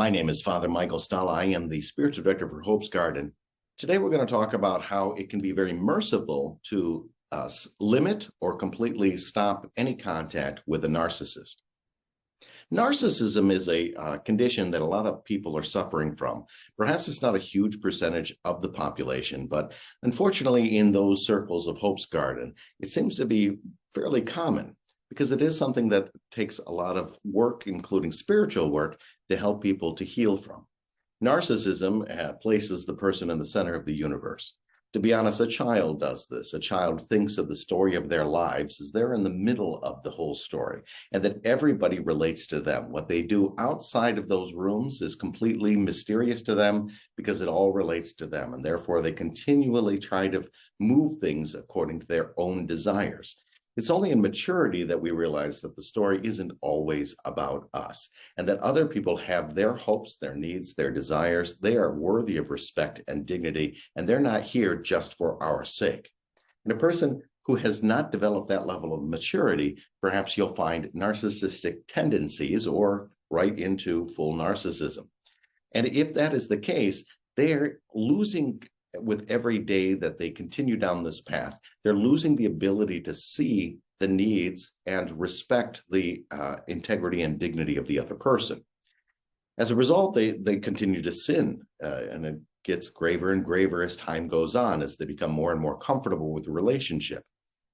My name is Father Michael Stalla. I am the spiritual director for Hope's Garden. Today we're going to talk about how it can be very merciful to limit or completely stop any contact with a narcissist. Narcissism is a condition that a lot of people are suffering from. Perhaps it's not a huge percentage of the population, but unfortunately in those circles of Hope's Garden, it seems to be fairly common because it is something that takes a lot of work, including spiritual work, to help people to heal from. Narcissism places the person in the center of the universe. To be honest, a child does this. A child thinks of the story of their lives as they're in the middle of the whole story, and that everybody relates to them. What they do outside of those rooms is completely mysterious to them because it all relates to them, and therefore they continually try to move things according to their own desires. It's only in maturity that we realize that the story isn't always about us, and that other people have their hopes, their needs, their desires. They are worthy of respect and dignity, and they're not here just for our sake. And a person who has not developed that level of maturity, perhaps you'll find narcissistic tendencies or right into full narcissism. And if that is the case, they're losing with every day that they continue down this path, they're losing the ability to see the needs and respect the integrity and dignity of the other person. As a result, they continue to sin, and it gets graver and graver as time goes on, as they become more and more comfortable with the relationship.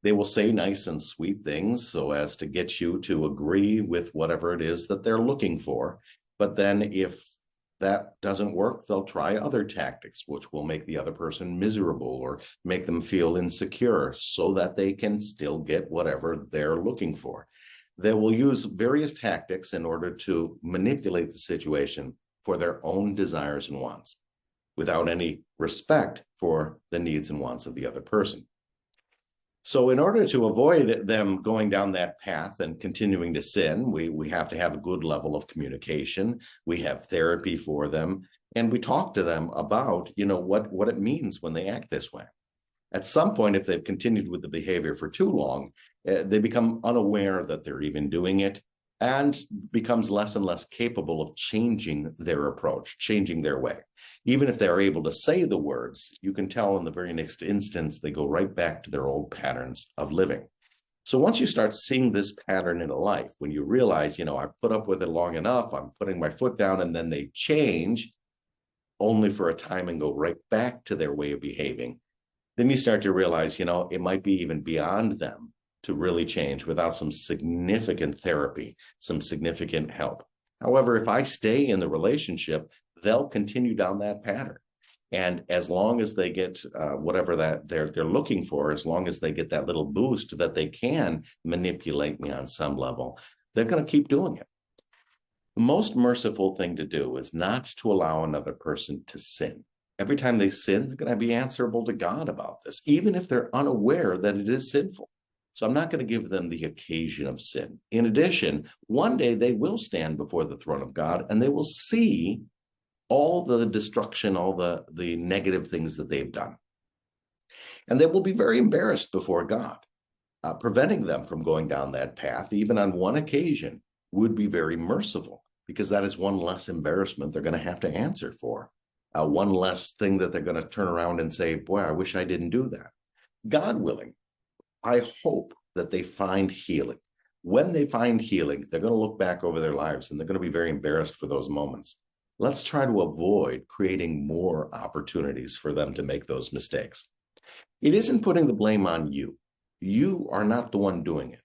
They will say nice and sweet things so as to get you to agree with whatever it is that they're looking for. But then if that doesn't work, they'll try other tactics, which will make the other person miserable or make them feel insecure so that they can still get whatever they're looking for. They will use various tactics in order to manipulate the situation for their own desires and wants, without any respect for the needs and wants of the other person. So in order to avoid them going down that path and continuing to sin, we have to have a good level of communication. We have therapy for them, and we talk to them about, what it means when they act this way. At some point, if they've continued with the behavior for too long, they become unaware that they're even doing it, and becomes less and less capable of changing their approach, changing their way. Even if they're able to say the words, you can tell in the very next instance, they go right back to their old patterns of living. So once you start seeing this pattern in a life, when you realize, I've put up with it long enough, I'm putting my foot down, and then they change only for a time and go right back to their way of behaving, then you start to realize, it might be even beyond them to really change without some significant therapy, some significant help. However, if I stay in the relationship, they'll continue down that pattern. And as long as they get whatever that they're looking for, as long as they get that little boost that they can manipulate me on some level, they're going to keep doing it. The most merciful thing to do is not to allow another person to sin. Every time they sin, they're going to be answerable to God about this, even if they're unaware that it is sinful. So I'm not going to give them the occasion of sin. In addition, one day they will stand before the throne of God, and they will see all the destruction, all the negative things that they've done. And they will be very embarrassed before God. Preventing them from going down that path, even on one occasion, would be very merciful, because that is one less embarrassment they're going to have to answer for. One less thing that they're going to turn around and say, boy, I wish I didn't do that. God willing, I hope that they find healing. When they find healing, they're going to look back over their lives and they're going to be very embarrassed for those moments. Let's try to avoid creating more opportunities for them to make those mistakes. It isn't putting the blame on you. You are not the one doing it.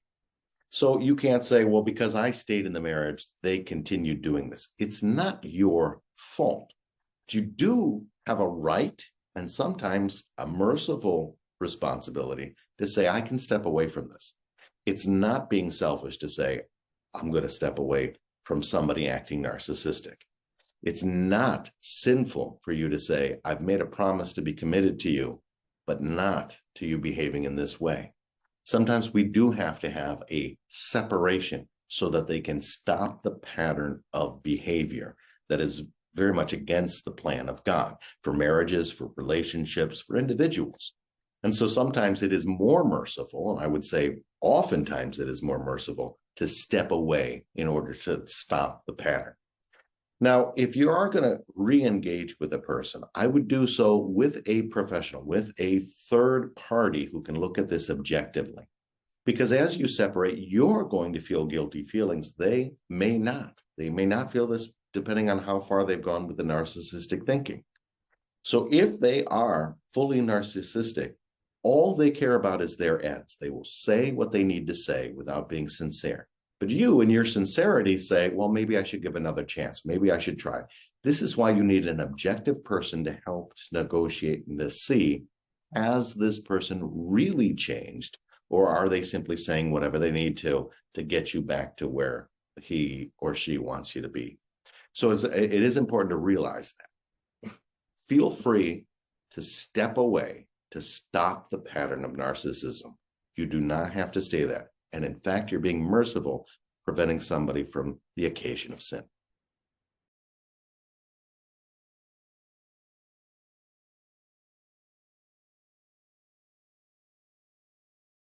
So you can't say, well, because I stayed in the marriage, they continued doing this. It's not your fault. But you do have a right and sometimes a merciful responsibility to say, I can step away from this. It's not being selfish to say, I'm going to step away from somebody acting narcissistic. It's not sinful for you to say, I've made a promise to be committed to you, but not to you behaving in this way. Sometimes we do have to have a separation so that they can stop the pattern of behavior that is very much against the plan of God for marriages, for relationships, for individuals. And so sometimes it is more merciful, and I would say oftentimes it is more merciful to step away in order to stop the pattern. Now, if you are going to re-engage with a person, I would do so with a professional, with a third party who can look at this objectively. Because as you separate, you're going to feel guilty feelings. They may not. They may not feel this depending on how far they've gone with the narcissistic thinking. So if they are fully narcissistic, all they care about is their ends. They will say what they need to say without being sincere. But you, in your sincerity, say, well, maybe I should give another chance. Maybe I should try. This is why you need an objective person to help negotiate and to see, has this person really changed? Or are they simply saying whatever they need to get you back to where he or she wants you to be? So it is important to realize that. Feel free to step away to stop the pattern of narcissism. You do not have to stay there. And in fact, you're being merciful, preventing somebody from the occasion of sin.